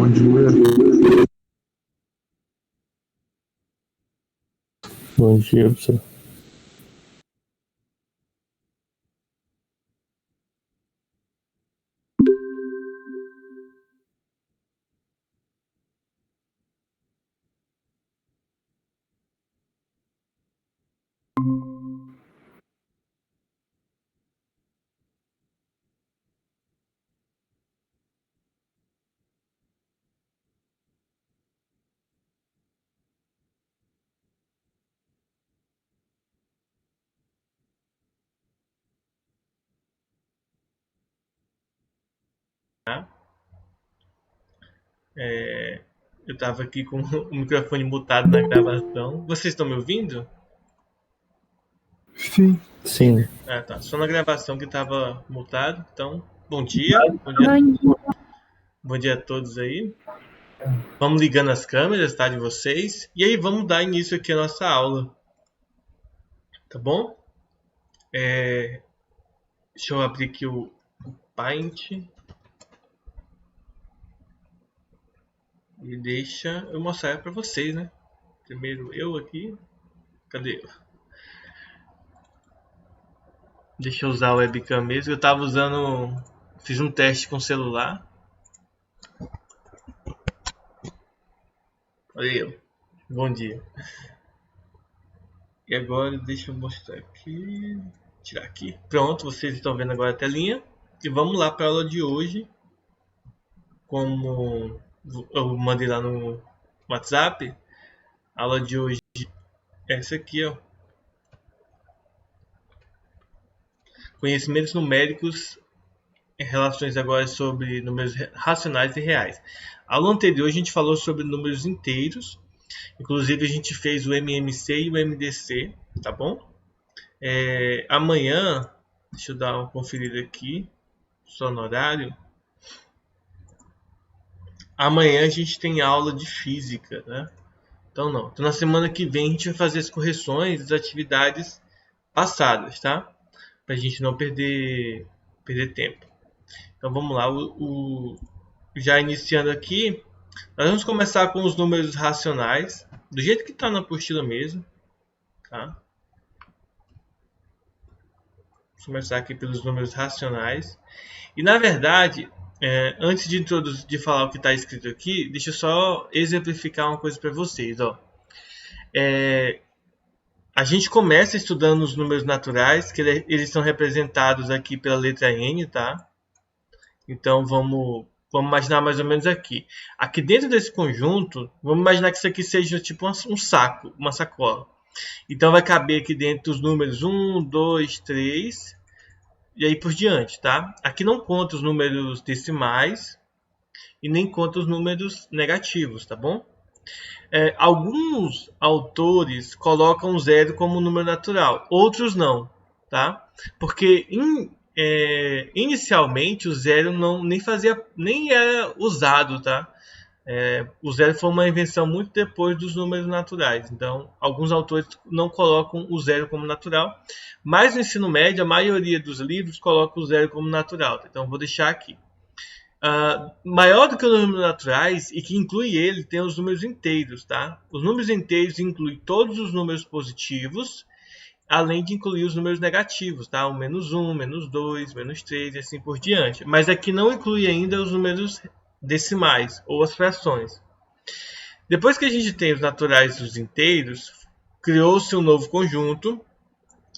Bom dia. Bom dia, professor. Eu estava aqui com o microfone mutado na gravação. Vocês estão me ouvindo? Sim. Sim. Ah, tá. Só na gravação que estava mutado. Então, bom dia. Bom dia a todos aí. Vamos ligando as câmeras, tá, de vocês. E aí, vamos dar início aqui à nossa aula. Tá bom? Deixa eu abrir aqui o Paint. E deixa eu mostrar para vocês, né? Primeiro eu aqui. Cadê eu? Deixa eu usar a webcam mesmo. Eu tava usando... Fiz um teste com o celular. Olha eu. Bom dia. E agora deixa eu mostrar aqui. Tirar aqui. Pronto, vocês estão vendo agora a telinha. E vamos lá para a aula de hoje. Como eu mandei lá no WhatsApp, a aula de hoje é essa aqui, ó. Conhecimentos numéricos em relações agora sobre números racionais e reais. A aula anterior a gente falou sobre números inteiros. Inclusive a gente fez o MMC e o MDC, tá bom? Amanhã, deixa eu dar uma conferida aqui, só no horário. Amanhã a gente tem aula de física, né? Então não. Então na semana que vem a gente vai fazer as correções das atividades passadas, tá? Pra gente não perder tempo. Então vamos lá. Já iniciando aqui, nós vamos começar com os números racionais, do jeito que está na apostila mesmo, tá? Vamos começar aqui pelos números racionais. E na verdade, antes de falar o que está escrito aqui, deixa eu só exemplificar uma coisa para vocês, ó. A gente começa estudando os números naturais, que eles são representados aqui pela letra N, tá? Então vamos imaginar mais ou menos aqui. Aqui dentro desse conjunto, vamos imaginar que isso aqui seja tipo um saco, uma sacola. Então vai caber aqui dentro os números 1, 2, 3 e aí por diante, tá? Aqui não conta os números decimais e nem conta os números negativos, tá bom? Alguns autores colocam zero como número natural, outros não, tá? Porque inicialmente o zero nem era usado, tá? O zero foi uma invenção muito depois dos números naturais. Então, alguns autores não colocam o zero como natural, mas no ensino médio a maioria dos livros coloca o zero como natural. Então, vou deixar aqui. Maior do que os números naturais e que inclui ele tem os números inteiros, tá? Os números inteiros incluem todos os números positivos, além de incluir os números negativos, tá? O -1, -2, -3 e assim por diante. Mas aqui não inclui ainda os números decimais ou as frações. Depois que a gente tem os naturais e os inteiros, criou-se um novo conjunto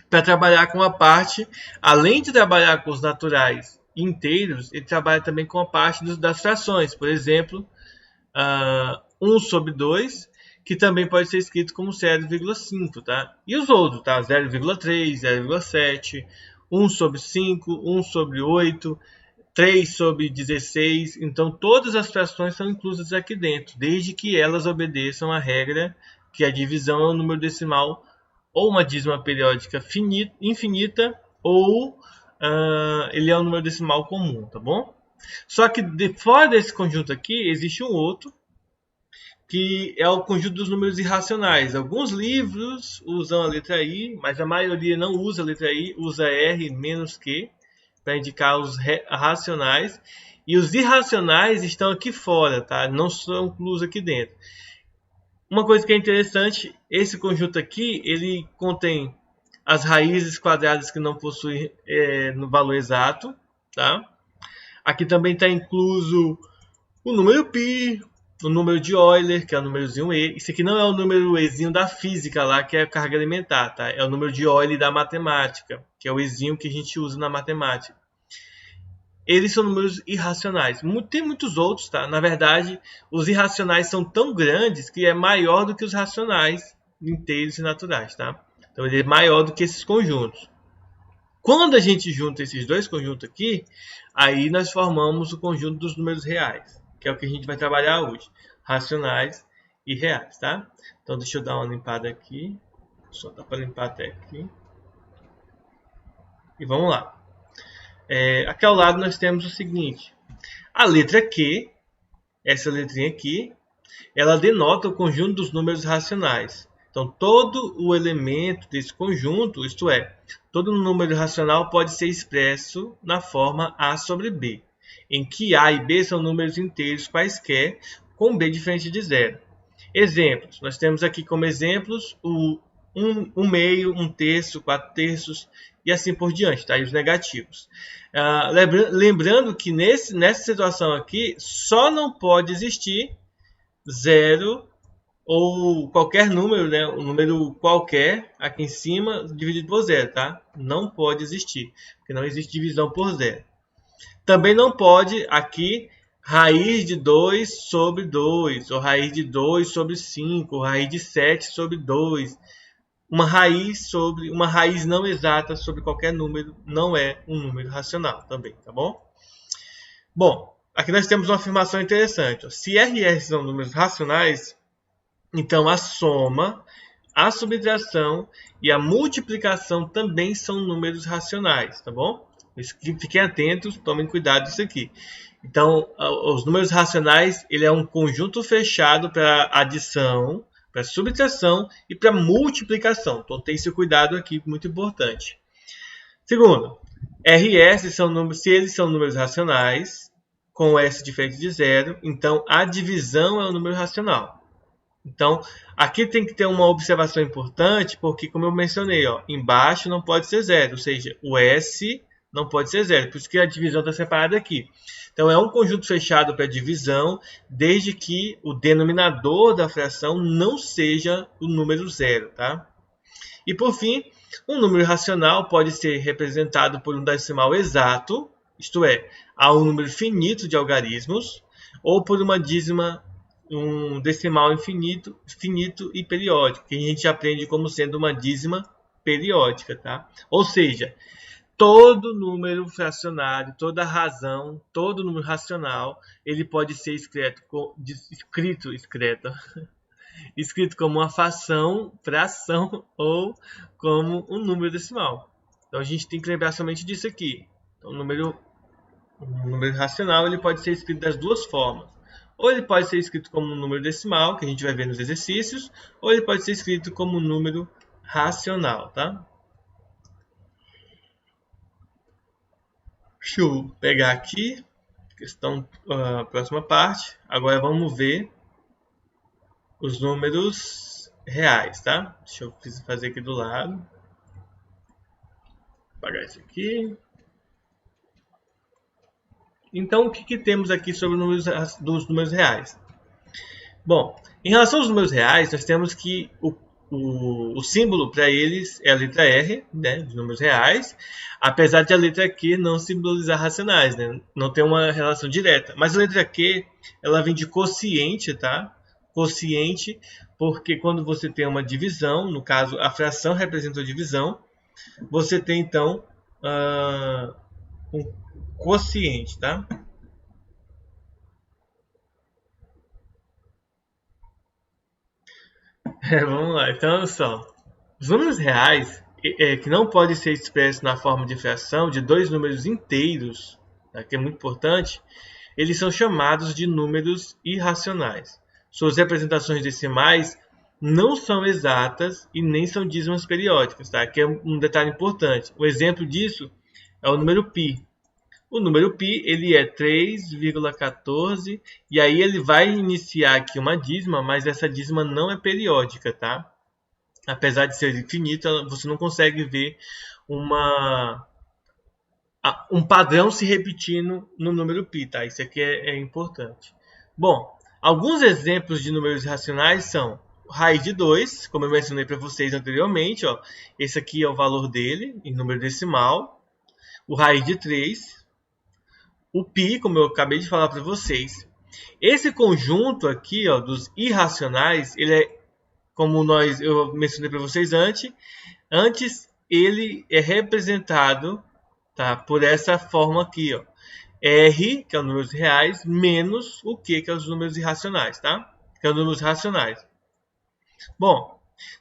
para trabalhar com a parte, além de trabalhar com os naturais inteiros, ele trabalha também com a parte das frações. Por exemplo, 1 sobre 2, que também pode ser escrito como 0,5, tá? E os outros, tá? 0,3, 0,7, 1 sobre 5, 1 sobre 8, 3 sobre 16. Então, todas as frações são inclusas aqui dentro, desde que elas obedeçam a regra que a divisão é um número decimal ou uma dízima periódica infinita ou ele é um número decimal comum, tá bom? Só que fora desse conjunto aqui, existe um outro, que é o conjunto dos números irracionais. Alguns livros usam a letra I, mas a maioria não usa a letra I, usa R menos Q, para indicar os racionais, e os irracionais estão aqui fora, tá? Não são inclusos aqui dentro. Uma coisa que é interessante, esse conjunto aqui, ele contém as raízes quadradas que não possuem no valor exato, tá? Aqui também está incluso o número π, o número de Euler, que é o númerozinho e. Isso aqui não é o número ezinho da física lá, que é a carga alimentar, tá? É o número de Euler da matemática, que é o ezinho que a gente usa na matemática. Eles são números irracionais. Tem muitos outros, tá? Na verdade, os irracionais são tão grandes que é maior do que os racionais inteiros e naturais, tá? Então, ele é maior do que esses conjuntos. Quando a gente junta esses dois conjuntos aqui, aí nós formamos o conjunto dos números reais, que é o que a gente vai trabalhar hoje. Racionais e reais, tá? Então, deixa eu dar uma limpada aqui. Só dá para limpar até aqui. E vamos lá. Aqui ao lado nós temos o seguinte. A letra Q, essa letrinha aqui, ela denota o conjunto dos números racionais. Então, todo o elemento desse conjunto, isto é, todo número racional pode ser expresso na forma A sobre B, em que A e B são números inteiros quaisquer, com B diferente de zero. Exemplos. Nós temos aqui como exemplos o 1/2, 1/3, 4/3 e assim por diante, tá? E os negativos. Lembrando que nessa situação aqui, só não pode existir zero ou qualquer número, né? Um número qualquer aqui em cima dividido por zero, tá? Não pode existir, porque não existe divisão por zero. Também não pode aqui raiz de 2 sobre 2, ou raiz de 2 sobre 5, ou raiz de 7 sobre 2. Uma raiz não exata sobre qualquer número não é um número racional também, tá bom? Bom, aqui nós temos uma afirmação interessante. Ó. Se R e R são números racionais, então a soma, a subtração e a multiplicação também são números racionais, tá bom? Fiquem atentos, tomem cuidado disso aqui. Então, os números racionais, ele é um conjunto fechado para adição, para subtração e para multiplicação. Então, tem esse cuidado aqui, muito importante. Segundo, R e S são números, se eles são números racionais, com S diferente de zero, então a divisão é um número racional. Então, aqui tem que ter uma observação importante, porque, como eu mencionei, ó, embaixo não pode ser zero, ou seja, o S não pode ser zero, por isso que a divisão está separada aqui. Então, é um conjunto fechado para divisão, desde que o denominador da fração não seja o número zero, tá? E, por fim, um número racional pode ser representado por um decimal exato, isto é, há um número finito de algarismos, ou por uma dízima, um decimal infinito e periódico, que a gente aprende como sendo uma dízima periódica, tá? Ou seja, todo número fracionário, toda razão, todo número racional, ele pode ser escrito como uma fração ou como um número decimal. Então a gente tem que lembrar somente disso aqui. Então, um número racional ele pode ser escrito das duas formas. Ou ele pode ser escrito como um número decimal, que a gente vai ver nos exercícios, ou ele pode ser escrito como um número racional, tá? Deixa eu pegar aqui, próxima parte. Agora vamos ver os números reais, tá? Deixa eu fazer aqui do lado. Vou apagar isso aqui. Então, o que temos aqui sobre os números reais? Bom, em relação aos números reais, nós temos que o símbolo para eles é a letra R, né, dos números reais, apesar de a letra Q não simbolizar racionais, né, não tem uma relação direta. Mas a letra Q, ela vem de quociente, tá? Quociente, porque quando você tem uma divisão, no caso a fração representa a divisão, você tem então um quociente, tá? Vamos lá, então olha só. Os números reais, que não podem ser expressos na forma de fração de dois números inteiros, tá, que é muito importante, eles são chamados de números irracionais. Suas representações decimais não são exatas e nem são dízimas periódicas, tá? Que é um detalhe importante. O exemplo disso é o número π. O número π ele é 3,14 e aí ele vai iniciar aqui uma dízima, mas essa dízima não é periódica, tá? Apesar de ser infinita, você não consegue ver um padrão se repetindo no número π, tá? Isso aqui é importante. Bom, alguns exemplos de números irracionais são raiz de 2, como eu mencionei para vocês anteriormente, ó. Esse aqui é o valor dele em número decimal. O raiz de 3, o π, como eu acabei de falar para vocês. Esse conjunto aqui, ó, dos irracionais, ele é, como eu mencionei para vocês antes ele é representado, tá, por essa forma aqui, ó. R, que é os números reais, menos o Q, que é os números irracionais, tá? Que é os números racionais. Bom,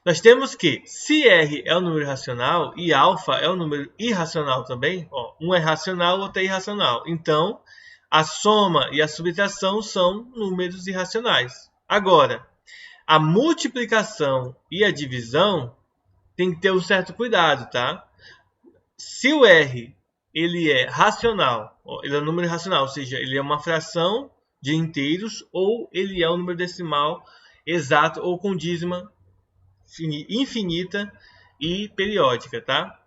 nós temos que, se R é um número racional e alfa é um número irracional também, ó, um é racional, o outro é irracional. Então, a soma e a subtração são números irracionais. Agora, a multiplicação e a divisão tem que ter um certo cuidado, tá? Se o R ele é racional, ele é um número racional, ou seja, ele é uma fração de inteiros, ou ele é um número decimal exato ou com dízima infinita e periódica, tá?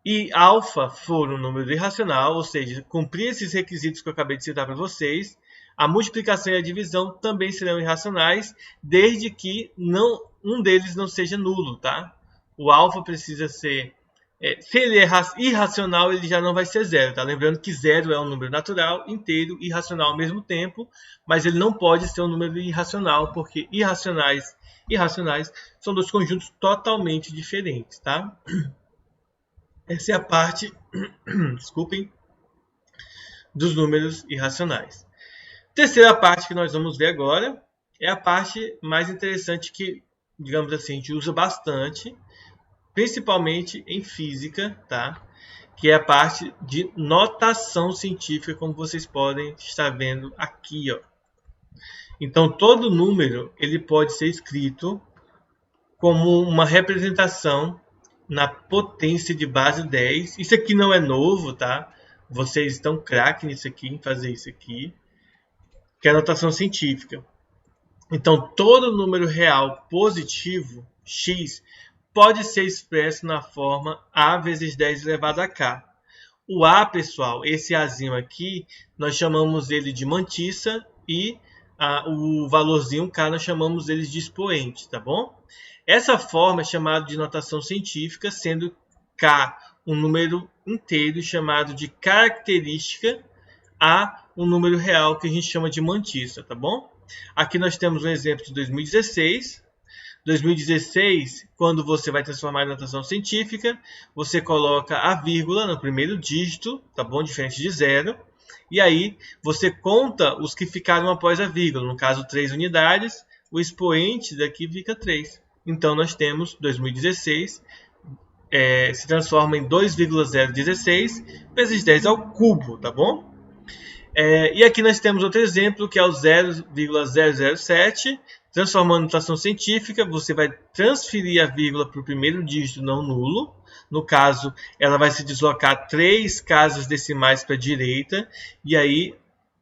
E alfa for um número irracional, ou seja, cumprir esses requisitos que eu acabei de citar para vocês, a multiplicação e a divisão também serão irracionais, desde que um deles não seja nulo, tá? O alfa precisa ser... se ele é irracional, ele já não vai ser zero, tá? Lembrando que zero é um número natural, inteiro e irracional ao mesmo tempo, mas ele não pode ser um número irracional, porque irracionais e racionais são dois conjuntos totalmente diferentes, tá? Essa é a parte, desculpem, dos números irracionais. Terceira parte que nós vamos ver agora é a parte mais interessante que, digamos assim, a gente usa bastante, principalmente em física, tá? Que é a parte de notação científica, como vocês podem estar vendo aqui, ó. Então, todo número ele pode ser escrito como uma representação na potência de base 10. Isso aqui não é novo, tá? Vocês estão craque nisso aqui, em fazer isso aqui, que é a notação científica. Então, todo número real positivo, x, pode ser expresso na forma a vezes 10 elevado a k. O a, pessoal, esse azinho aqui, nós chamamos ele de mantissa e o valorzinho k nós chamamos ele de expoente, tá bom? Essa forma é chamada de notação científica, sendo k um número inteiro chamado de característica a um número real que a gente chama de mantissa, tá bom? Aqui nós temos um exemplo de 2016. 2016, quando você vai transformar em notação científica, você coloca a vírgula no primeiro dígito, tá bom? Diferente de zero. E aí você conta os que ficaram após a vírgula. No caso, 3 unidades, o expoente daqui fica 3. Então nós temos 2016 se transforma em 2,016 vezes 10 ao cubo, tá bom? E aqui nós temos outro exemplo, que é o 0,007. Transformando em notação científica, você vai transferir a vírgula para o primeiro dígito não nulo. No caso, ela vai se deslocar 3 casas decimais para a direita, e aí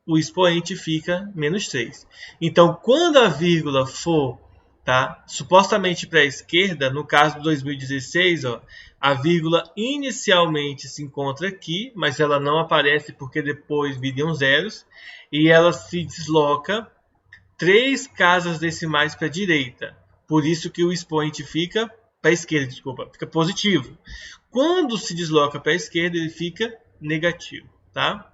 o expoente fica menos 3. Então, quando a vírgula for, tá, supostamente para a esquerda, no caso do 2016, ó, a vírgula inicialmente se encontra aqui, mas ela não aparece porque depois viriam zeros, e ela se desloca 3 casas decimais para a direita. Por isso que o expoente fica para a esquerda, desculpa, fica positivo. Quando se desloca para a esquerda, ele fica negativo, tá?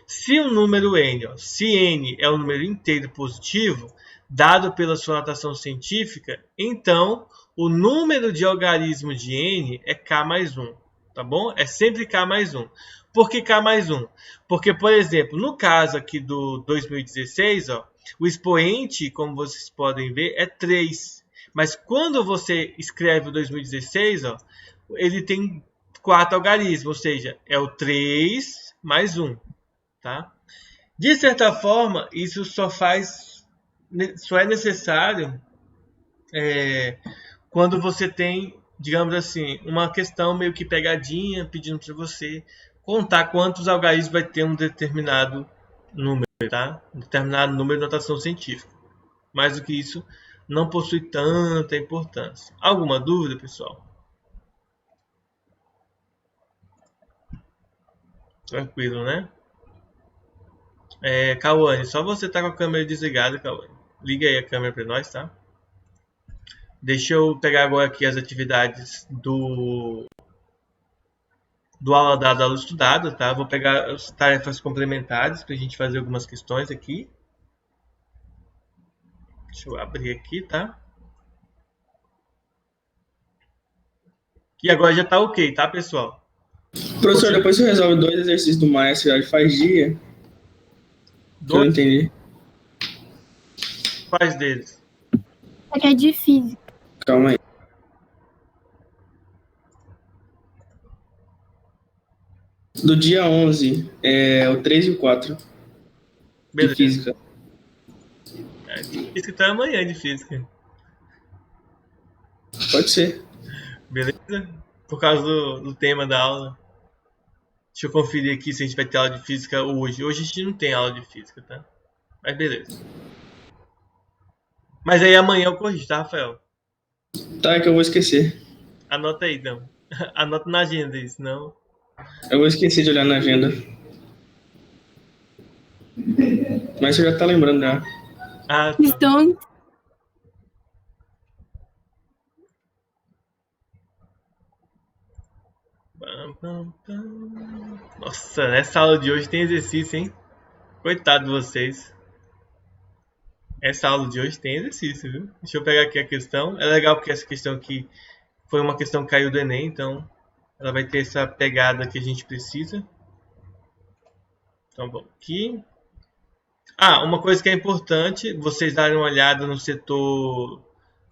Se o número n, ó, se n é um número inteiro positivo, dado pela sua notação científica, então o número de algarismo de n é k mais 1, tá bom? É sempre k mais 1. Por que k mais 1? Porque, por exemplo, no caso aqui do 2016, ó, o expoente, como vocês podem ver, é 3. Mas quando você escreve o 2016, ó, ele tem 4 algarismos, ou seja, é o 3 mais 1. Tá? De certa forma, isso só é necessário quando você tem, digamos assim, uma questão meio que pegadinha, pedindo para você contar quantos algarismos vai ter um determinado número, tá? Um determinado número de notação científica. Mais do que isso, não possui tanta importância. Alguma dúvida, pessoal? Tranquilo, né? Cauane, só você tá com a câmera desligada, Cauane. Liga aí a câmera para nós, tá? Deixa eu pegar agora aqui as atividades do aula dada, aula estudada, tá? Vou pegar as tarefas complementares para a gente fazer algumas questões aqui. Deixa eu abrir aqui, tá? E agora já tá ok, tá, pessoal? Professor, depois você resolve 2 exercícios do Maestro, ele faz dia. Que eu não entendi. Quais deles? É que é de física. Calma aí. Do dia 11, o 3 e o 4. Beleza. De física. De física tá amanhã de física. Pode ser. Beleza? Por causa do tema da aula. Deixa eu conferir aqui se a gente vai ter aula de física hoje. Hoje a gente não tem aula de física, tá? Mas beleza. Mas aí amanhã eu corrijo, tá, Rafael? Tá, é que eu vou esquecer. Anota aí, então. Anota na agenda isso, não? Eu vou esquecer de olhar na agenda. Mas você já tá lembrando já. Ah, tá. Então, Nossa, nessa aula de hoje tem exercício, hein? Coitado de vocês. Essa aula de hoje tem exercício, viu? Deixa eu pegar aqui a questão. É legal porque essa questão aqui foi uma questão que caiu do Enem, então ela vai ter essa pegada que a gente precisa. Então vamos aqui. Uma coisa que é importante, vocês darem uma olhada no setor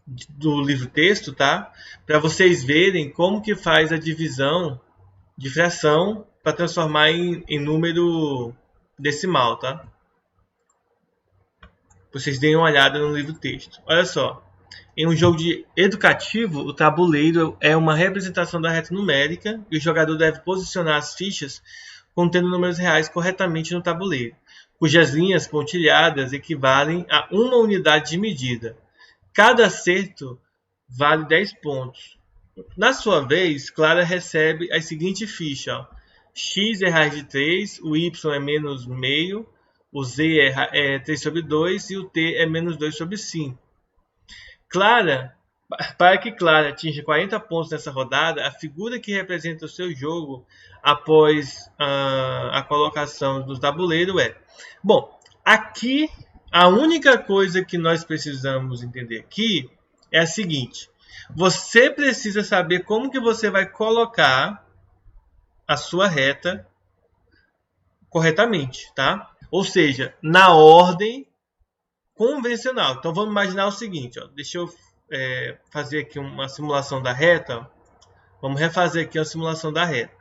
do livro-texto, tá? Para vocês verem como que faz a divisão de fração para transformar em número decimal, tá? Vocês deem uma olhada no livro-texto. Olha só, em um jogo educativo, o tabuleiro é uma representação da reta numérica e o jogador deve posicionar as fichas contendo números reais corretamente no tabuleiro, cujas linhas pontilhadas equivalem a uma unidade de medida. Cada acerto vale 10 pontos. Na sua vez, Clara recebe a seguinte ficha. Ó. X é raiz de 3, o Y é menos meio, o Z é 3 sobre 2 e o T é menos 2 sobre 5. Para que Clara atinja 40 pontos nessa rodada, a figura que representa o seu jogo após a colocação do tabuleiro é... Bom, aqui a única coisa que nós precisamos entender aqui é a seguinte. Você precisa saber como que você vai colocar a sua reta corretamente, tá? Ou seja, na ordem convencional. Então vamos imaginar o seguinte, ó. Deixa eu fazer aqui uma simulação da reta. Ó. Vamos refazer aqui a simulação da reta.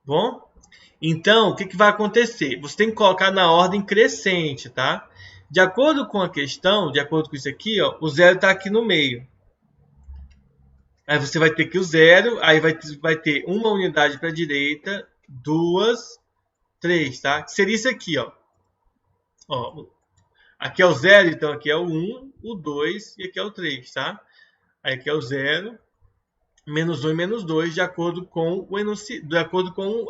Bom? Então, o que vai acontecer? Você tem que colocar na ordem crescente, tá? De acordo com a questão, de acordo com isso aqui, ó, o zero está aqui no meio. Aí você vai ter que o zero, aí vai ter uma unidade para a direita, 2, 3, tá? Que seria isso aqui, ó. Aqui é o 0, então aqui é o 1, o 2 e aqui é o 3, tá? Aí aqui é o 0, menos 1 e menos 2, de acordo com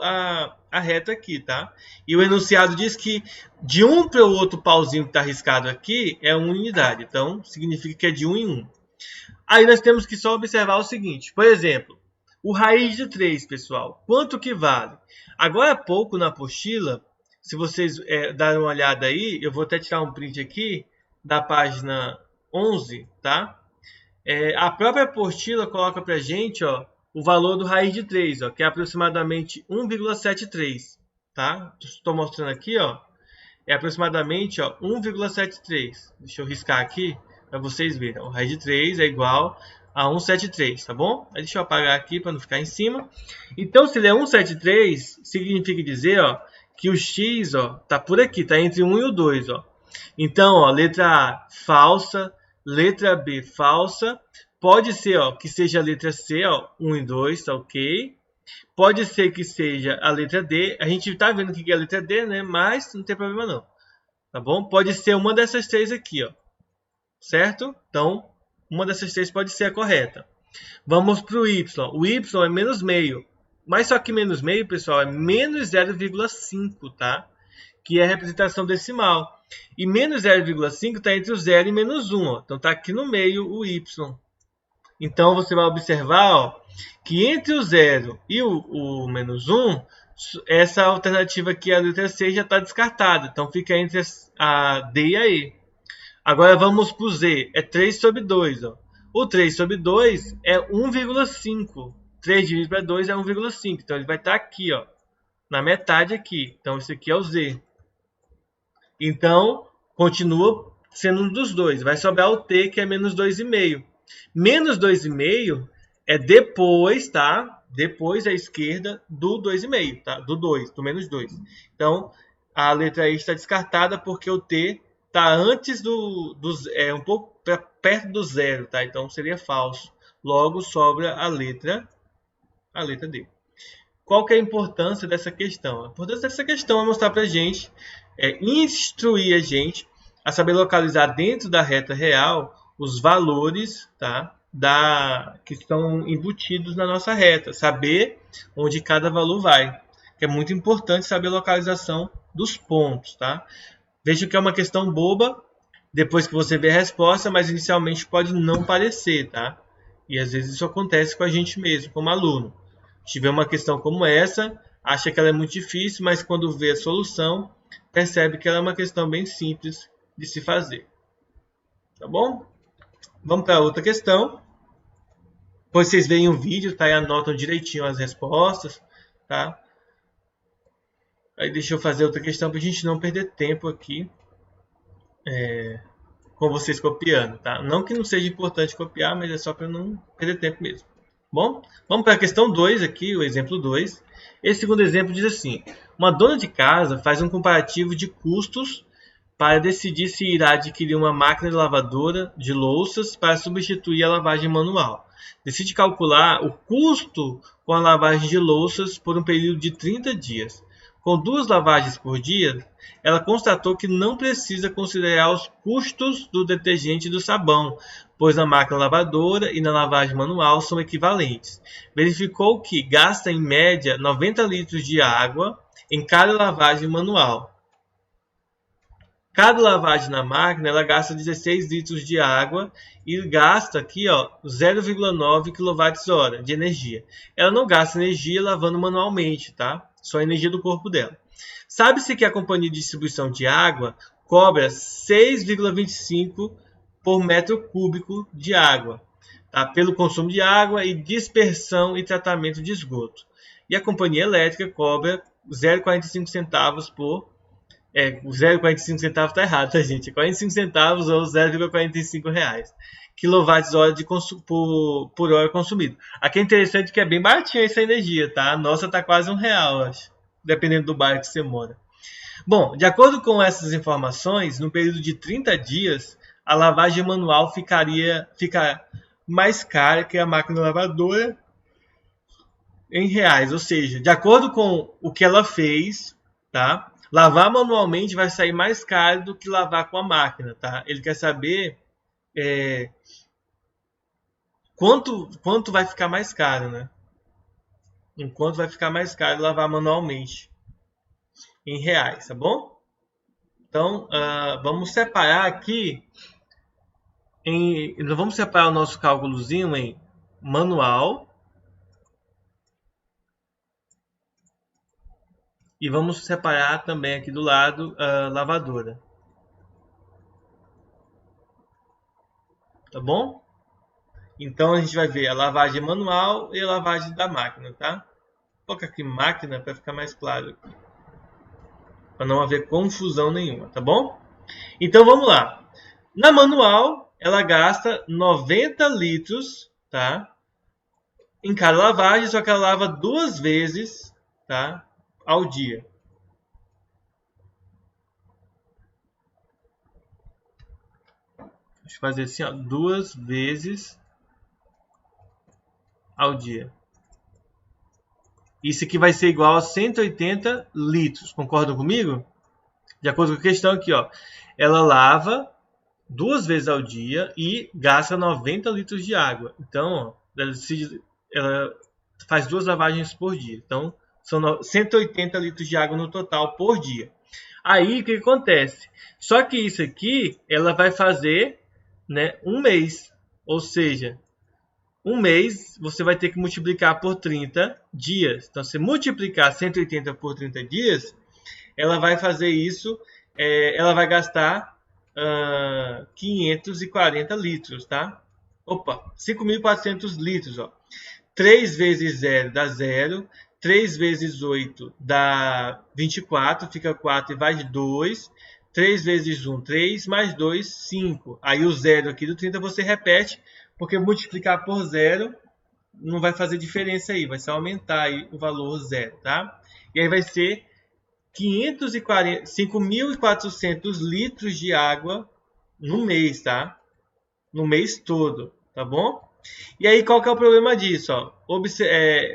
a reta aqui, tá? E o enunciado diz que de um para o outro pauzinho que está riscado aqui é uma unidade. Então, significa que é de 1 em 1. Aí nós temos que só observar o seguinte. Por exemplo, o raiz de 3, pessoal. Quanto que vale? Agora há pouco na apostila, se vocês darem uma olhada aí, eu vou até tirar um print aqui da página 11, tá? A própria apostila coloca para a gente, ó, o valor do raiz de 3, ó, que é aproximadamente 1,73, tá? Estou mostrando aqui, ó, é aproximadamente 1,73. Deixa eu riscar aqui para vocês verem. O raiz de 3 é igual a 173, tá bom? Aí deixa eu apagar aqui para não ficar em cima. Então, se ele é 173, significa dizer, ó, que o x, ó, tá por aqui, tá entre 1 e o 2, ó. Então, ó, letra A, falsa. Letra B, falsa. pode ser, ó, que seja a letra C, ó, 1 e 2, tá ok? Pode ser que seja a letra D. A gente tá vendo que é a letra D, né? Mas não tem problema não, tá bom? Pode ser uma dessas três aqui, ó, certo? Então, uma dessas três pode ser a correta. Vamos para o Y. O Y é menos meio. Mas só que menos meio, pessoal, é menos 0,5, tá? Que é a representação decimal. E menos 0,5 está entre o 0 e menos 1. Ó. Então, está aqui no meio o Y. Então, você vai observar, ó, que entre o 0 e o menos 1, essa alternativa aqui, a letra C, já está descartada. Então, fica entre a D e a E. Agora, vamos para o Z. É 3 sobre 2. Ó. O 3 sobre 2 é 1,5. 3 dividido para 2 é 1,5. Então, ele vai estar aqui, ó, na metade aqui. Então, esse aqui é o Z. Então, continua sendo um dos dois. Vai sobrar o T, que é menos 2,5. Menos 2,5 é depois, tá? Depois à esquerda do 2,5, tá? Do 2, do menos 2. Então, a letra I está descartada porque o T está antes um pouco perto do zero, tá? Então, seria falso. Logo, sobra a letra D. Qual que é a importância dessa questão? A importância dessa questão é mostrar para a gente, instruir a gente a saber localizar dentro da reta real os valores, tá, que estão embutidos na nossa reta. Saber onde cada valor vai. Que é muito importante saber a localização dos pontos. Tá? Veja que é uma questão boba, depois que você vê a resposta, mas inicialmente pode não parecer. Tá? E às vezes isso acontece com a gente mesmo, como aluno. Se tiver uma questão como essa, acha que ela é muito difícil, mas quando vê a solução, percebe que ela é uma questão bem simples de se fazer. Tá bom? Vamos para outra questão. Depois vocês veem o vídeo, tá? E anotam direitinho as respostas, tá? Aí deixa eu fazer outra questão para a gente não perder tempo aqui com vocês copiando, tá? Não que não seja importante copiar, mas é só para não perder tempo mesmo. Bom, vamos para a questão 2 aqui, o exemplo 2. Esse segundo exemplo diz assim: uma dona de casa faz um comparativo de custos para decidir se irá adquirir uma máquina de lavadora de louças para substituir a lavagem manual. Decide calcular o custo com a lavagem de louças por um período de 30 dias. Com 2 lavagens por dia, ela constatou que não precisa considerar os custos do detergente e do sabão, pois na máquina lavadora e na lavagem manual são equivalentes. Verificou que gasta em média 90 litros de água em cada lavagem manual. Cada lavagem na máquina ela gasta 16 litros de água e gasta aqui 0,9 kWh de energia. Ela não gasta energia lavando manualmente, tá? Só a energia do corpo dela. Sabe-se que a companhia de distribuição de água cobra 6,25 por metro cúbico de água, tá? Pelo consumo de água e dispersão e tratamento de esgoto. E a companhia elétrica cobra 0,45 centavos por... 0,45 centavos está errado, tá, gente? 45 centavos ou 0,45 reais. Quilowatts-hora por hora consumido. Aqui é interessante que é bem baratinha essa energia, tá? A nossa tá quase R$1, acho. Dependendo do bairro que você mora. Bom, de acordo com essas informações, no período de 30 dias, a lavagem manual fica mais cara que a máquina lavadora em reais. Ou seja, de acordo com o que ela fez, tá? Lavar manualmente vai sair mais caro do que lavar com a máquina, tá? Ele quer saber quanto vai ficar mais caro, né? Enquanto vai ficar mais caro lavar manualmente em reais, tá bom? Então, vamos separar aqui vamos separar o nosso cálculozinho em manual e vamos separar também aqui do lado a lavadora. Tá bom? Então a gente vai ver a lavagem manual e a lavagem da máquina, tá? Vou colocar aqui máquina para ficar mais claro, para não haver confusão nenhuma, tá bom? Então vamos lá. Na manual ela gasta 90 litros, tá? Em cada lavagem, só que ela lava 2 vezes, tá? Ao dia. Deixa eu fazer assim, 2 vezes ao dia. Isso aqui vai ser igual a 180 litros. Concordam comigo? De acordo com a questão aqui, ó. Ela lava 2 vezes ao dia e gasta 90 litros de água. Então, ó, ela faz 2 lavagens por dia. Então, são 180 litros de água no total por dia. Aí, o que acontece? Só que isso aqui, ela vai fazer, né, um mês. Ou seja, um mês você vai ter que multiplicar por 30 dias. Então, se multiplicar 180 por 30 dias, ela vai fazer isso, ela vai gastar 540 litros, tá? Opa, 5.400 litros, ó. 3 vezes 0 dá 0. 3 vezes 8 dá 24, fica 4 e vai de 2. 3 vezes 1, 3, mais 2, 5. Aí o 0 aqui do 30 você repete, porque multiplicar por 0 não vai fazer diferença aí, vai só aumentar aí o valor 0, tá? E aí vai ser 5.400 litros de água no mês, tá? No mês todo, tá bom? E aí, qual que é o problema disso? Ó?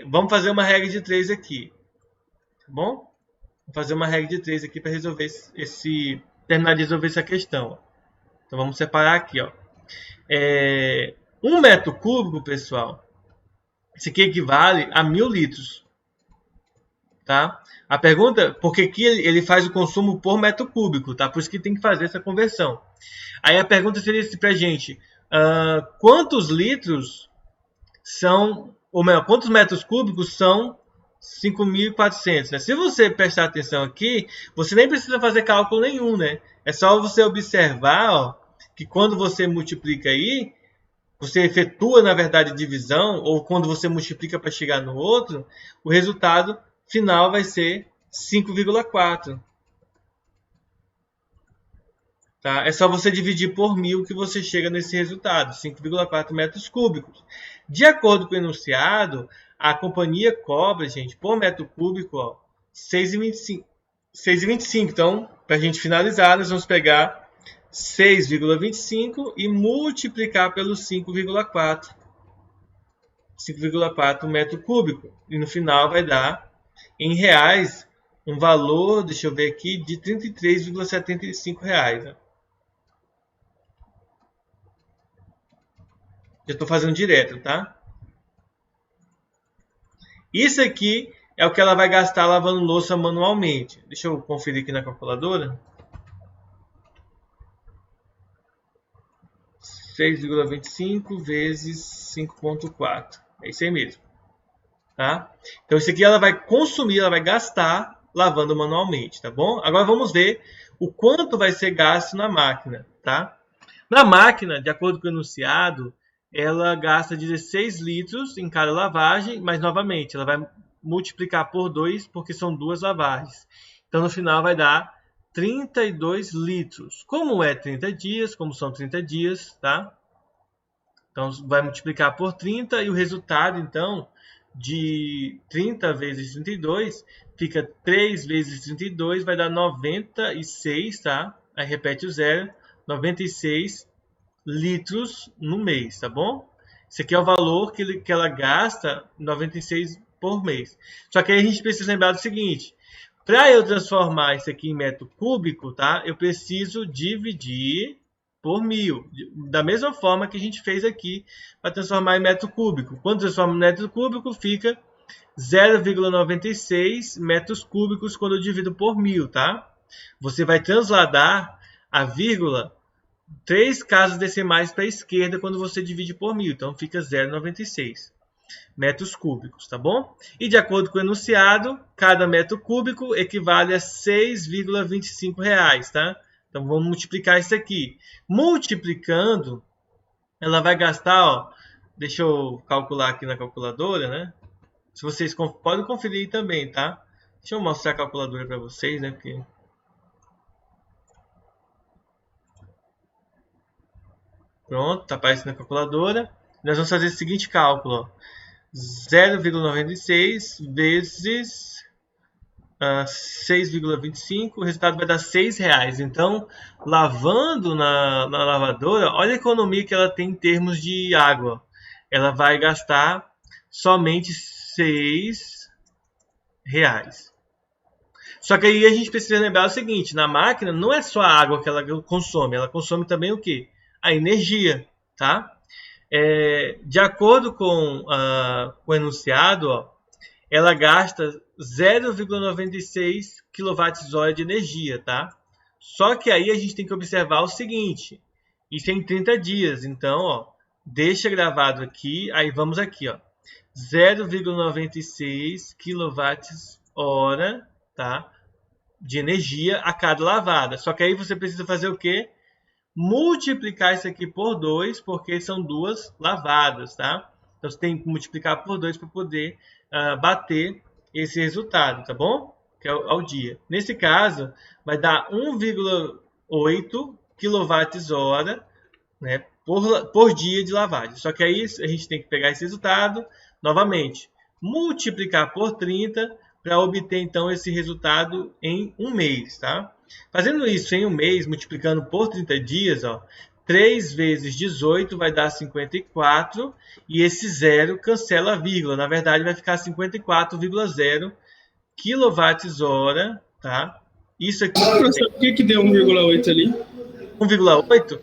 Vamos fazer uma regra de 3 aqui. Tá bom? Vou fazer uma regra de 3 aqui para resolver terminar de resolver essa questão. Ó. Então, vamos separar aqui. Ó. 1 metro cúbico, pessoal, isso aqui equivale a 1.000 litros. Tá? A pergunta, porque aqui ele faz o consumo por metro cúbico, tá? Por isso que tem que fazer essa conversão. Aí a pergunta seria para a gente... quantos litros são, ou melhor, quantos metros cúbicos são 5.400, né? Se você prestar atenção aqui, você nem precisa fazer cálculo nenhum, né? É só você observar, ó, que quando você multiplica aí, você efetua, na verdade, divisão, ou quando você multiplica para chegar no outro, o resultado final vai ser 5,4. Tá? É só você dividir por 1.000 que você chega nesse resultado, 5,4 metros cúbicos. De acordo com o enunciado, a companhia cobra, gente, por metro cúbico, 6,25. Então, para a gente finalizar, nós vamos pegar 6,25 e multiplicar pelo 5,4. 5,4 metro cúbico. E no final vai dar, em reais, um valor, deixa eu ver aqui, de R$ 33,75. Né? Eu estou fazendo direto, tá? Isso aqui é o que ela vai gastar lavando louça manualmente. Deixa eu conferir aqui na calculadora. 6,25 vezes 5,4. É isso aí mesmo. Tá? Então, isso aqui ela vai consumir, ela vai gastar lavando manualmente, tá bom? Agora vamos ver o quanto vai ser gasto na máquina, tá? Na máquina, de acordo com o enunciado, ela gasta 16 litros em cada lavagem, mas novamente, ela vai multiplicar por 2, porque são 2 lavagens. Então, no final vai dar 32 litros. Como é 30 dias, como são 30 dias, tá? Então, vai multiplicar por 30 e o resultado, então, de 30 vezes 32, fica 3 vezes 32, vai dar 96, tá? Aí repete o 0, 96 litros no mês, tá bom? Esse aqui é o valor que ela gasta, 96 por mês. Só que aí a gente precisa lembrar do seguinte, para eu transformar isso aqui em metro cúbico, tá? Eu preciso dividir por 1.000. Da mesma forma que a gente fez aqui para transformar em metro cúbico. Quando transforma em metro cúbico, fica 0,96 metros cúbicos quando eu divido por 1.000, tá? Você vai transladar a vírgula 3 casas decimais para a esquerda quando você divide por 1.000. Então, fica 0,96 metros cúbicos, tá bom? E de acordo com o enunciado, cada metro cúbico equivale a R$ 6,25, tá? Então, vamos multiplicar isso aqui. Multiplicando, ela vai gastar, ó, deixa eu calcular aqui na calculadora, né? Se vocês podem conferir também, tá? Deixa eu mostrar a calculadora para vocês, né? Porque... Pronto, tá aparecendo na calculadora. Nós vamos fazer o seguinte cálculo, ó. 0,96 vezes 6,25, o resultado vai dar R$6. Então, lavando na lavadora, olha a economia que ela tem em termos de água. Ela vai gastar somente R$6. Só que aí a gente precisa lembrar o seguinte, na máquina não é só a água que ela consome também o quê? A energia, tá? De acordo com o enunciado, ó, ela gasta 0,96 kWh de energia, tá? Só que aí a gente tem que observar o seguinte, isso é em 30 dias, então, ó, deixa gravado aqui, aí vamos aqui, ó, 0,96 kWh, tá? De energia a cada lavada. Só que aí você precisa fazer o quê? Multiplicar isso aqui por 2, porque são 2 lavadas, tá? Então você tem que multiplicar por 2 para poder bater esse resultado, tá bom? Que é ao dia. Nesse caso, vai dar 1,8 kWh, né, por dia de lavagem. Só que aí a gente tem que pegar esse resultado, novamente, multiplicar por 30 para obter então esse resultado em um mês, tá? Fazendo isso em um mês, multiplicando por 30 dias, ó, 3 vezes 18 vai dar 54 e esse zero cancela a vírgula. Na verdade, vai ficar 54,0 kWh, tá? Isso aqui... Professor, por que deu 1,8 ali? 1,8,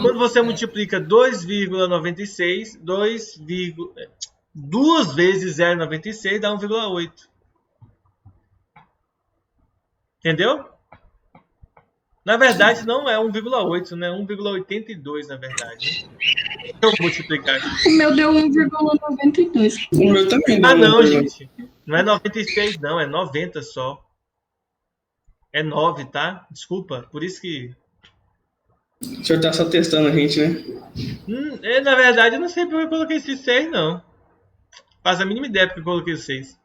quando você multiplica 2,96, 2 vezes 0,96 dá 1,8. Entendeu? Na verdade, não é 1,8, né? 1,82, na verdade. Então, multiplicar aqui. O meu deu 1,92. O meu também Ah, deu não, 1,8. gente. Não é 96, não. É 90 só. É 9, tá? Desculpa. Por isso que... O senhor tá só testando a gente, né? Na verdade, eu não sei porque eu coloquei esse 6, não. Faz a mínima ideia porque eu coloquei o 6.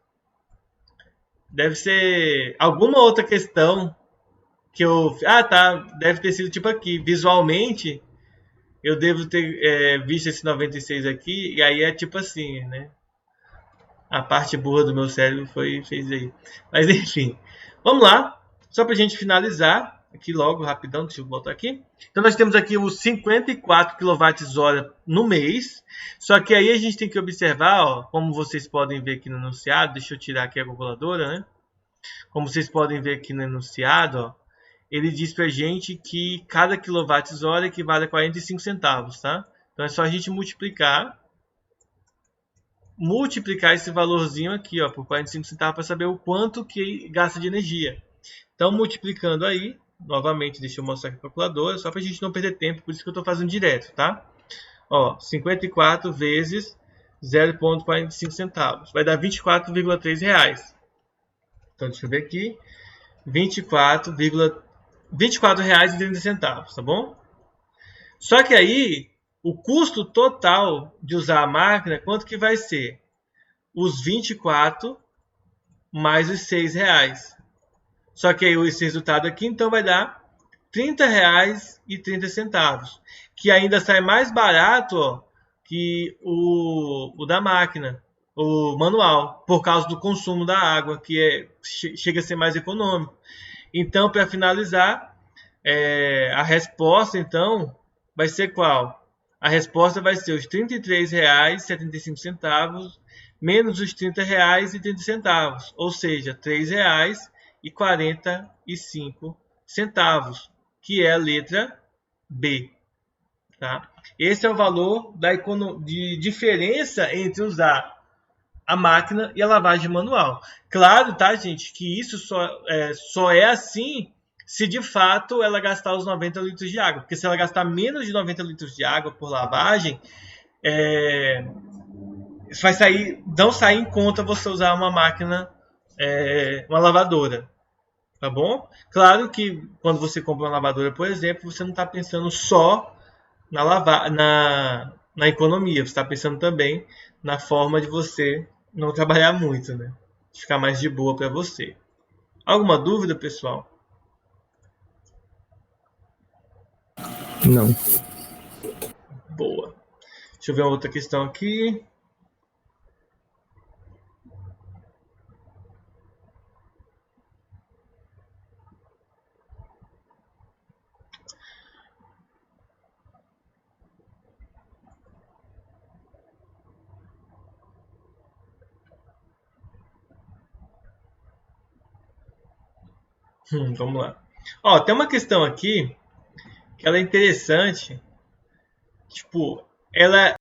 Deve ser alguma outra questão que eu... Ah, tá. Deve ter sido tipo aqui. Visualmente, eu devo ter visto esse 96 aqui. E aí é tipo assim, né? A parte burra do meu cérebro fez aí. Mas enfim. Vamos lá. Só pra gente finalizar. Aqui logo, rapidão. Deixa eu voltar aqui. Então nós temos aqui os 54 kWh no mês. Só que aí a gente tem que observar, ó, como vocês podem ver aqui no enunciado. Deixa eu tirar aqui a calculadora, né? Como vocês podem ver aqui no enunciado, ó, ele diz pra gente que cada kWh equivale a 45 centavos, tá? Então é só a gente multiplicar esse valorzinho aqui, ó, por 45 centavos para saber o quanto que gasta de energia. Então, multiplicando aí, novamente, deixa eu mostrar aqui a calculadora, só para a gente não perder tempo, por isso que eu estou fazendo direto, tá? Ó, 54 vezes 0,45 centavos, vai dar R$24,3. Então, deixa eu ver aqui, R$24,30, tá bom? Só que aí, o custo total de usar a máquina, quanto que vai ser? Os 24 mais os R$6. Só que aí esse resultado aqui, então, vai dar R$30,30, que ainda sai mais barato, ó, que o da máquina, o manual, por causa do consumo da água, que chega a ser mais econômico. Então, para finalizar, a resposta, então, vai ser qual? A resposta vai ser os R$33,75 menos os R$30,30, ou seja, R$3,45, que é a letra B. Tá? Esse é o valor de diferença entre usar a máquina e a lavagem manual. Claro, tá, gente, que isso só é assim se de fato ela gastar os 90 litros de água. Porque se ela gastar menos de 90 litros de água por lavagem, não sair em conta você usar uma máquina, uma lavadora. Tá bom? Claro que quando você compra uma lavadora, por exemplo, você não está pensando só na economia, você está pensando também na forma de você não trabalhar muito, né? De ficar mais de boa para você. Alguma dúvida, pessoal? Não. Boa. Deixa eu ver uma outra questão aqui. Vamos lá. Ó, tem uma questão aqui que ela é interessante. Tipo, ela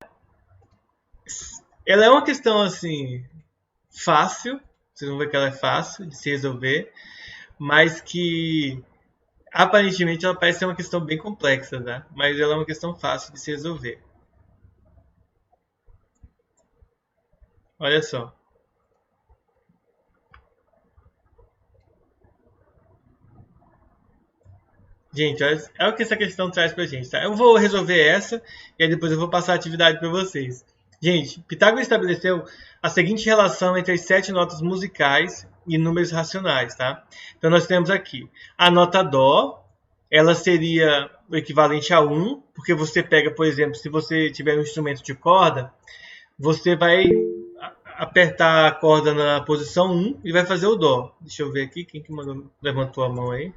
é uma questão assim fácil. Vocês vão ver que ela é fácil de se resolver, mas que aparentemente ela parece ser uma questão bem complexa, tá? Mas ela é uma questão fácil de se resolver. Olha só. Gente, olha o que essa questão traz pra gente, tá? Eu vou resolver essa e aí depois eu vou passar a atividade para vocês. Gente, Pitágoras estabeleceu a seguinte relação entre as 7 notas musicais e números racionais, tá? Então nós temos aqui a nota Dó, ela seria o equivalente a 1, porque você pega, por exemplo, se você tiver um instrumento de corda, você vai apertar a corda na posição 1 e vai fazer o Dó. Deixa eu ver aqui, quem que levantou a mão aí?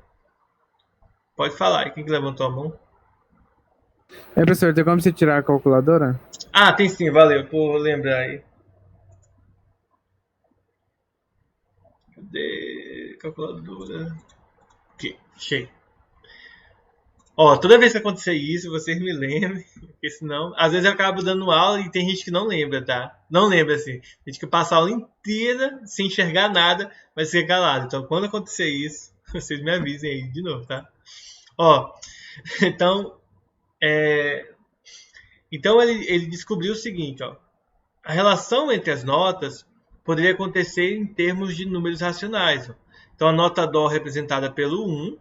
Pode falar aí, quem que levantou a mão? Professor, tem como você tirar a calculadora? Ah, tem sim, valeu por lembrar aí. Cadê? Calculadora. Aqui, achei. Ó, toda vez que acontecer isso, vocês me lembrem, porque senão, às vezes eu acabo dando aula e tem gente que não lembra, tá? Não lembra, assim. Tem gente que passa a aula inteira sem enxergar nada, vai ser calado. Então, quando acontecer isso, vocês me avisem aí de novo, tá? Ó, então, ele descobriu o seguinte, ó. A relação entre as notas poderia acontecer em termos de números racionais. Ó. Então, a nota Dó representada pelo 1.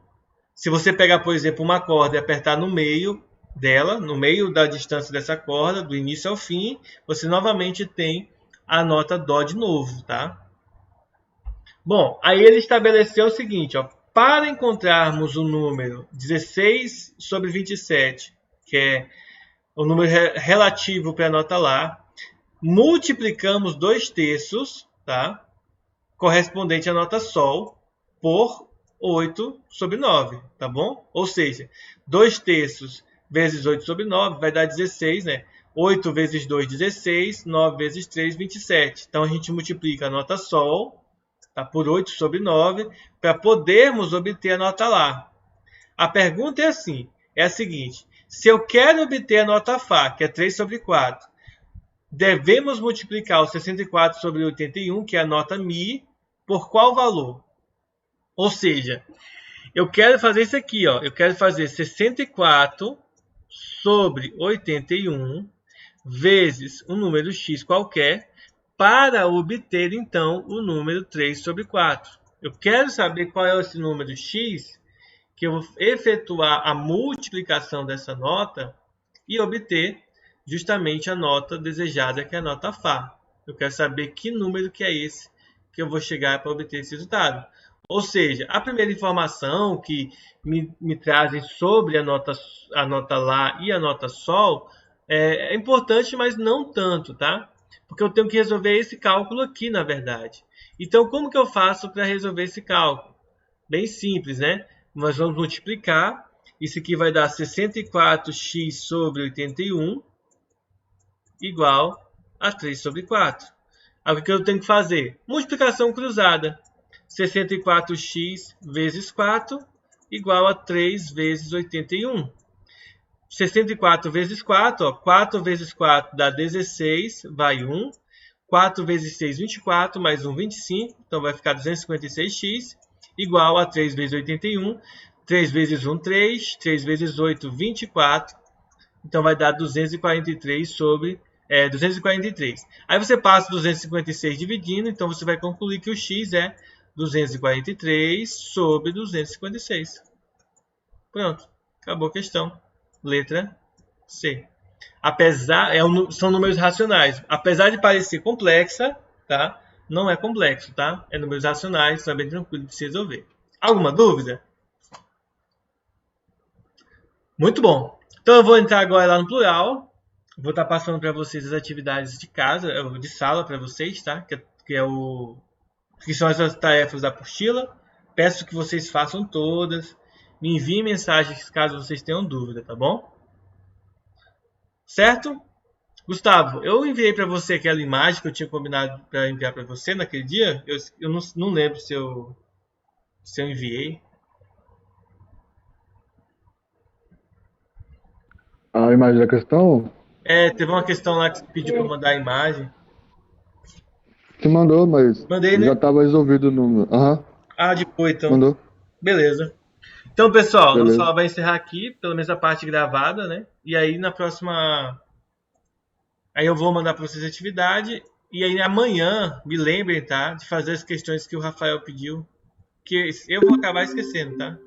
Se você pegar, por exemplo, uma corda e apertar no meio dela, no meio da distância dessa corda, do início ao fim, você novamente tem a nota Dó de novo, tá? Bom, aí ele estabeleceu o seguinte, ó. Para encontrarmos o número 16 sobre 27, que é o número relativo para a nota Lá, multiplicamos 2/3, tá? Correspondente à nota Sol, por 8 sobre 9, tá bom? Ou seja, 2/3 vezes 8 sobre 9 vai dar 16, né? 8 vezes 2, 16, 9 vezes 3, 27. Então, a gente multiplica a nota Sol, tá, por 8 sobre 9, para podermos obter a nota Lá. A pergunta é a seguinte, se eu quero obter a nota Fá, que é 3 sobre 4, devemos multiplicar o 64 sobre 81, que é a nota Mi, por qual valor? Ou seja, eu quero fazer isso aqui, ó. Eu quero fazer 64 sobre 81 vezes um número x qualquer para obter, então, o número 3 sobre 4. Eu quero saber qual é esse número x, que eu vou efetuar a multiplicação dessa nota e obter justamente a nota desejada, que é a nota Fá. Eu quero saber que número que é esse que eu vou chegar para obter esse resultado. Ou seja, a primeira informação que me trazem sobre a nota Lá e a nota Sol é importante, mas não tanto, tá? Porque eu tenho que resolver esse cálculo aqui, na verdade. Então, como que eu faço para resolver esse cálculo? Bem simples, né? Nós vamos multiplicar. Isso aqui vai dar 64x sobre 81 igual a 3 sobre 4. Aí o que eu tenho que fazer? Multiplicação cruzada. 64x vezes 4 igual a 3 vezes 81. 64 vezes 4, ó, 4 vezes 4 dá 16, vai 1. 4 vezes 6, 24, mais 1, 25. Então vai ficar 256x igual a 3 vezes 81. 3 vezes 1, 3. 3 vezes 8, 24. Então vai dar 243 sobre 243. Aí você passa 256 dividindo, então você vai concluir que o x é 243 sobre 256. Pronto, acabou a questão. Letra C. São números racionais. Apesar de parecer complexa, tá? Não é complexo, tá? É números racionais, então é bem tranquilo de se resolver. Alguma dúvida? Muito bom. Então eu vou entrar agora lá no plural. Vou estar passando para vocês as atividades de casa, de sala para vocês, tá? Que são as tarefas da apostila. Peço que vocês façam todas. Me enviem mensagens caso vocês tenham dúvida, tá bom? Certo? Gustavo, eu enviei para você aquela imagem que eu tinha combinado para enviar para você naquele dia. Eu não lembro se eu enviei. A imagem da questão, Teve uma questão lá que pediu para mandar a imagem. você mandou, mas Mandei, né? já estava resolvido o número. Aham, Ah, depois, então. mandou. Beleza. Então, pessoal, nossa Beleza. aula vai encerrar aqui, pelo menos a parte gravada, né? E aí, na próxima... Aí eu vou mandar para vocês a atividade. E aí, amanhã, me lembrem, tá? De fazer as questões que o Rafael pediu. Que eu vou acabar esquecendo, tá?